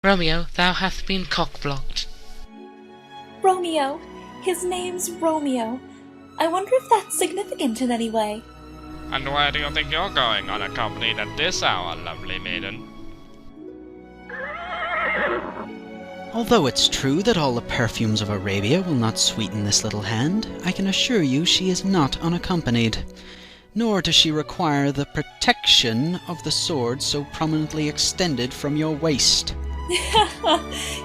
Romeo, thou hast been cock-blocked. Romeo. His name's Romeo. I wonder if that's significant in any way. And where do you think you're going unaccompanied at this hour, lovely maiden? Although it's true that all the perfumes of Arabia will not sweeten this little hand, I can assure you she is not unaccompanied. Nor does she require the protection of the sword so prominently extended from your waist.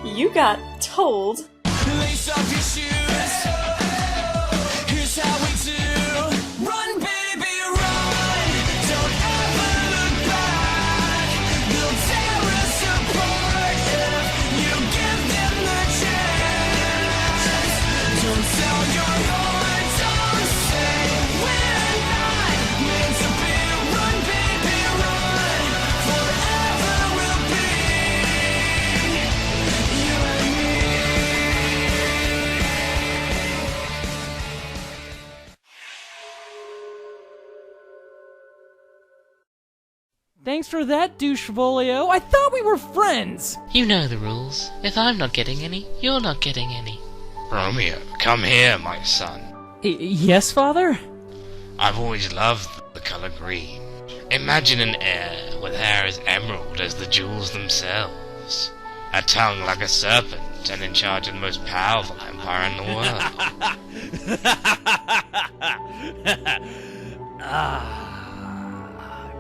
You got told. Lace up your shoes. Here's how we do. Run, baby, run. Don't ever look back. They'll tear us apart if you give them the chance. Don't sell your heart. Don't say we're not meant to be. Run, baby, run. Forever will be you and me. Thanks for that, douchevolio. I thought we were friends! You know the rules. If I'm not getting any, you're not getting any. Romeo, come here, my son. Yes, father? I've always loved the colour green. Imagine an heir with hair as emerald as the jewels themselves. A tongue like a serpent and in charge of the most powerful empire in the world.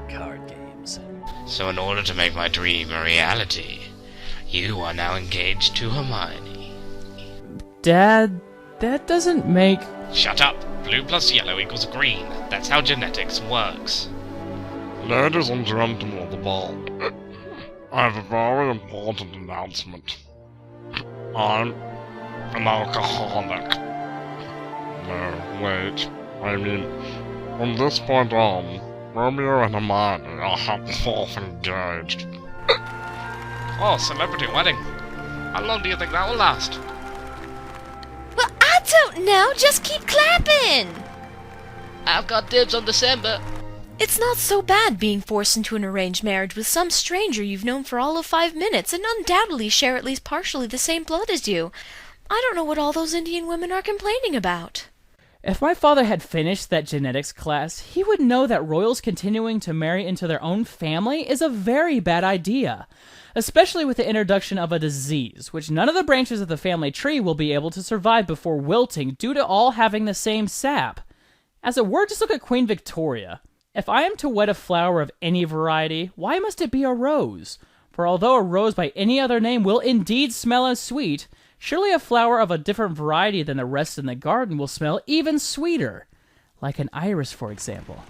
Card games. So in order to make my dream a reality, you are now engaged to Hermione. Dad, that doesn't make... Shut up! Blue plus yellow equals green. That's how genetics works. Ladies and gentlemen of the ball, I have a very important announcement. I'm an alcoholic. No, wait. I mean, from this point on, Romeo and Hermione are half engaged. Oh, celebrity wedding. How long do you think that will last? Well, I don't know. Just keep clapping. I've got dibs on December. It's not so bad being forced into an arranged marriage with some stranger you've known for all of 5 minutes and undoubtedly share at least partially the same blood as you. I don't know what all those Indian women are complaining about. If my father had finished that genetics class, he would know that royals continuing to marry into their own family is a very bad idea, especially with the introduction of a disease, which none of the branches of the family tree will be able to survive before wilting due to all having the same sap. As a word, just look at Queen Victoria. If I am to wed a flower of any variety, why must it be a rose? For although a rose by any other name will indeed smell as sweet, surely a flower of a different variety than the rest in the garden will smell even sweeter. Like an iris, for example.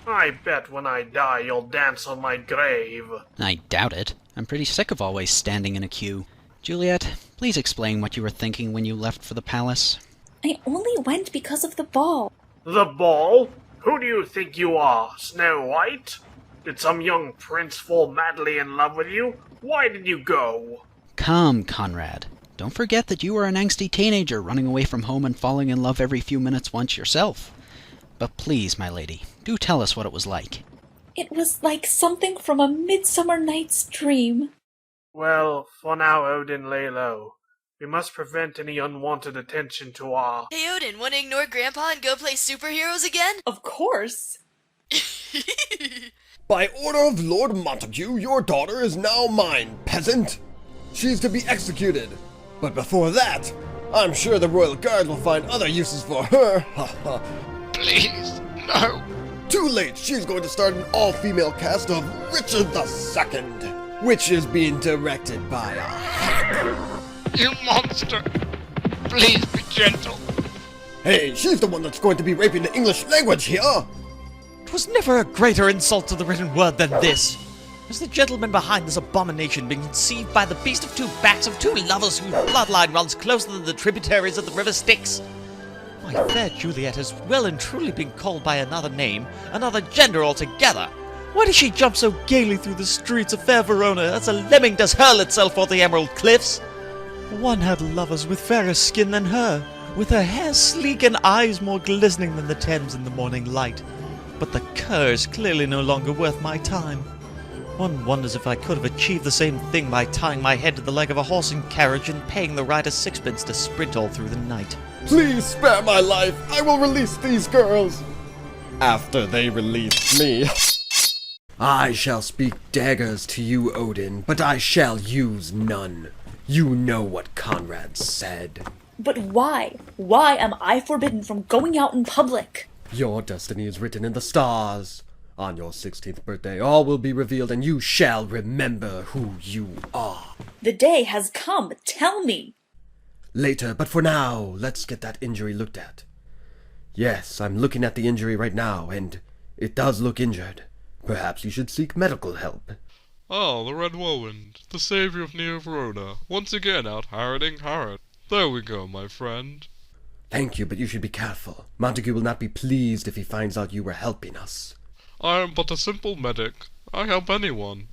I bet when I die you'll dance on my grave. I doubt it. I'm pretty sick of always standing in a queue. Juliet, please explain what you were thinking when you left for the palace. I only went because of the ball. The ball? Who do you think you are, Snow White? Did some young prince fall madly in love with you? Why did you go? Come, Conrad. Don't forget that you were an angsty teenager running away from home and falling in love every few minutes once yourself. But please, my lady, do tell us what it was like. It was like something from a Midsummer Night's Dream. Well, for now, Odin, lay low. We must prevent any unwanted attention to our... Hey Odin, wanna ignore Grandpa and go play superheroes again? Of course. By order of Lord Montague, your daughter is now mine, peasant. She's to be executed. But before that, I'm sure the royal guard will find other uses for her. Ha ha. Please, no. Too late, she's going to start an all-female cast of Richard II, which is being directed by a hack. You monster! Please be gentle. Hey, she's the one that's going to be raping the English language here! 'Twas never a greater insult to the written word than this. Is the gentleman behind this abomination being conceived by the beast of two backs of two lovers whose bloodline runs closer than the tributaries of the river Styx? My fair Juliet has well and truly been called by another name, another gender altogether. Why does she jump so gaily through the streets of fair Verona as a lemming does hurl itself for the emerald cliffs? One had lovers with fairer skin than her, with her hair sleek and eyes more glistening than the Thames in the morning light. But the cur is clearly no longer worth my time. One wonders if I could have achieved the same thing by tying my head to the leg of a horse and carriage and paying the rider sixpence to sprint all through the night. Please spare my life. I will release these girls. After they release me. I shall speak daggers to you, Odin, but I shall use none. You know what Conrad said. But why? Why am I forbidden from going out in public? Your destiny is written in the stars. On your 16th birthday, all will be revealed, and you shall remember who you are. The day has come. Tell me. Later, but for now, let's get that injury looked at. Yes, I'm looking at the injury right now, and it does look injured. Perhaps you should seek medical help. Ah, the Red Whirlwind, the savior of Neo Verona, once again out harroting Harrod. There we go, my friend. Thank you, but you should be careful. Montague will not be pleased if he finds out you were helping us. I am but a simple medic. I help anyone.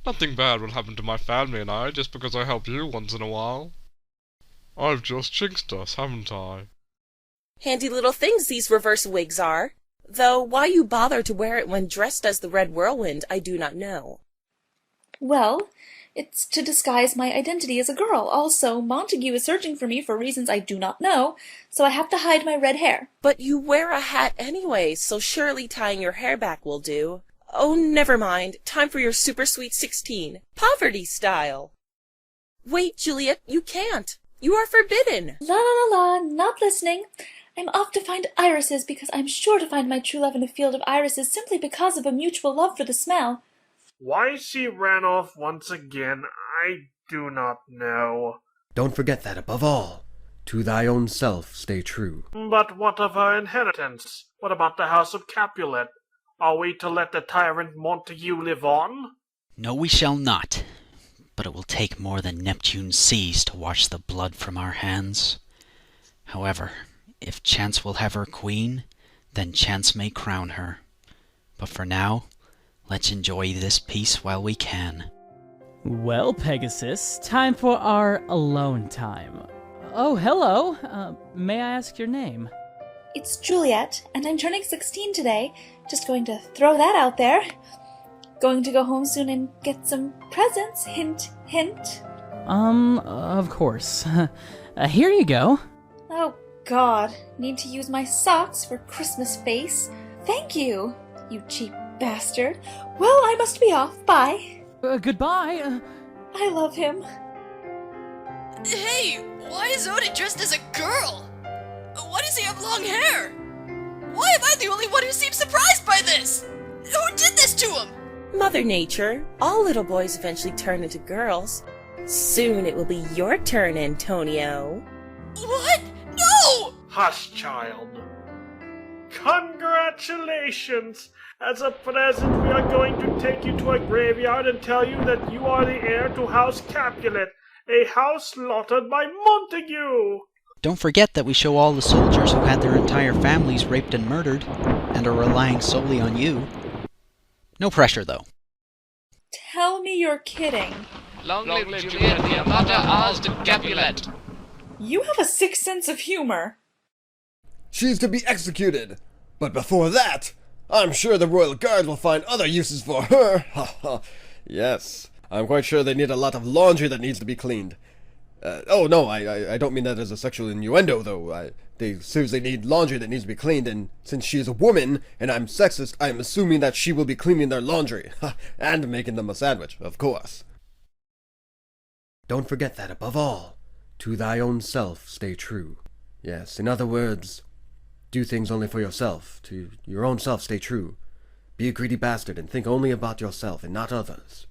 Nothing bad will happen to my family and I just because I help you once in a while. I've just jinxed us, haven't I? Handy little things these reverse wigs are. Though why you bother to wear it when dressed as the Red Whirlwind, I do not know. Well, it's to disguise my identity as a girl. Also, Montague is searching for me for reasons I do not know, so I have to hide my red hair. But you wear a hat anyway, so surely tying your hair back will do. Oh, never mind. Time for your super sweet 16. Poverty style. Wait, Juliet, you can't. You are forbidden. La la la la, not listening. I'm off to find irises because I'm sure to find my true love in a field of irises simply because of a mutual love for the smell. Why she ran off once again, I do not know. Don't forget that, above all, to thy own self stay true. But what of her inheritance? What about the house of Capulet? Are we to let the tyrant Montague live on? No, we shall not. But it will take more than Neptune's seas to wash the blood from our hands. However, if chance will have her queen, then chance may crown her. But for now, let's enjoy this peace while we can. Well, Pegasus, time for our alone time. Oh, hello. May I ask your name? It's Juliet, and I'm turning 16 today. Just going to throw that out there. Going to go home soon and get some presents. Hint, hint. Of course. Here you go. Oh, God. Need to use my socks for Christmas face. Thank you, you cheap bastard. Well, I must be off. Bye. Goodbye. I love him. Hey, why is Odin dressed as a girl? Why does he have long hair? Why am I the only one who seems surprised by this? Who did this to him? Mother Nature. All little boys eventually turn into girls. Soon it will be your turn, Antonio. What? No! Hush, child. Congratulations! As a present, we are going to take you to a graveyard and tell you that you are the heir to House Capulet, a house slaughtered by Montague! Don't forget that we show all the soldiers who had their entire families raped and murdered, and are relying solely on you. No pressure, though. Tell me you're kidding. Long live Juliet, the mother ours to Capulet. You have a sick sense of humor. She's to be executed. But before that, I'm sure the Royal Guard will find other uses for her. Ha ha. Yes, I'm quite sure they need a lot of laundry that needs to be cleaned. Oh no, I don't mean that as a sexual innuendo, though. They seriously need laundry that needs to be cleaned, and since she's a woman, and I'm sexist, I'm assuming that she will be cleaning their laundry. And making them a sandwich, of course. Don't forget that, above all, to thy own self stay true. Yes, in other words, do things only for yourself. To your own self stay true. Be a greedy bastard and think only about yourself and not others.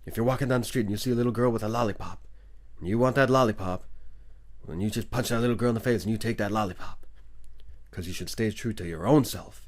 If you're walking down the street and you see a little girl with a lollipop, and you want that lollipop, then you just punch that little girl in the face and you take that lollipop. Because you should stay true to your own self.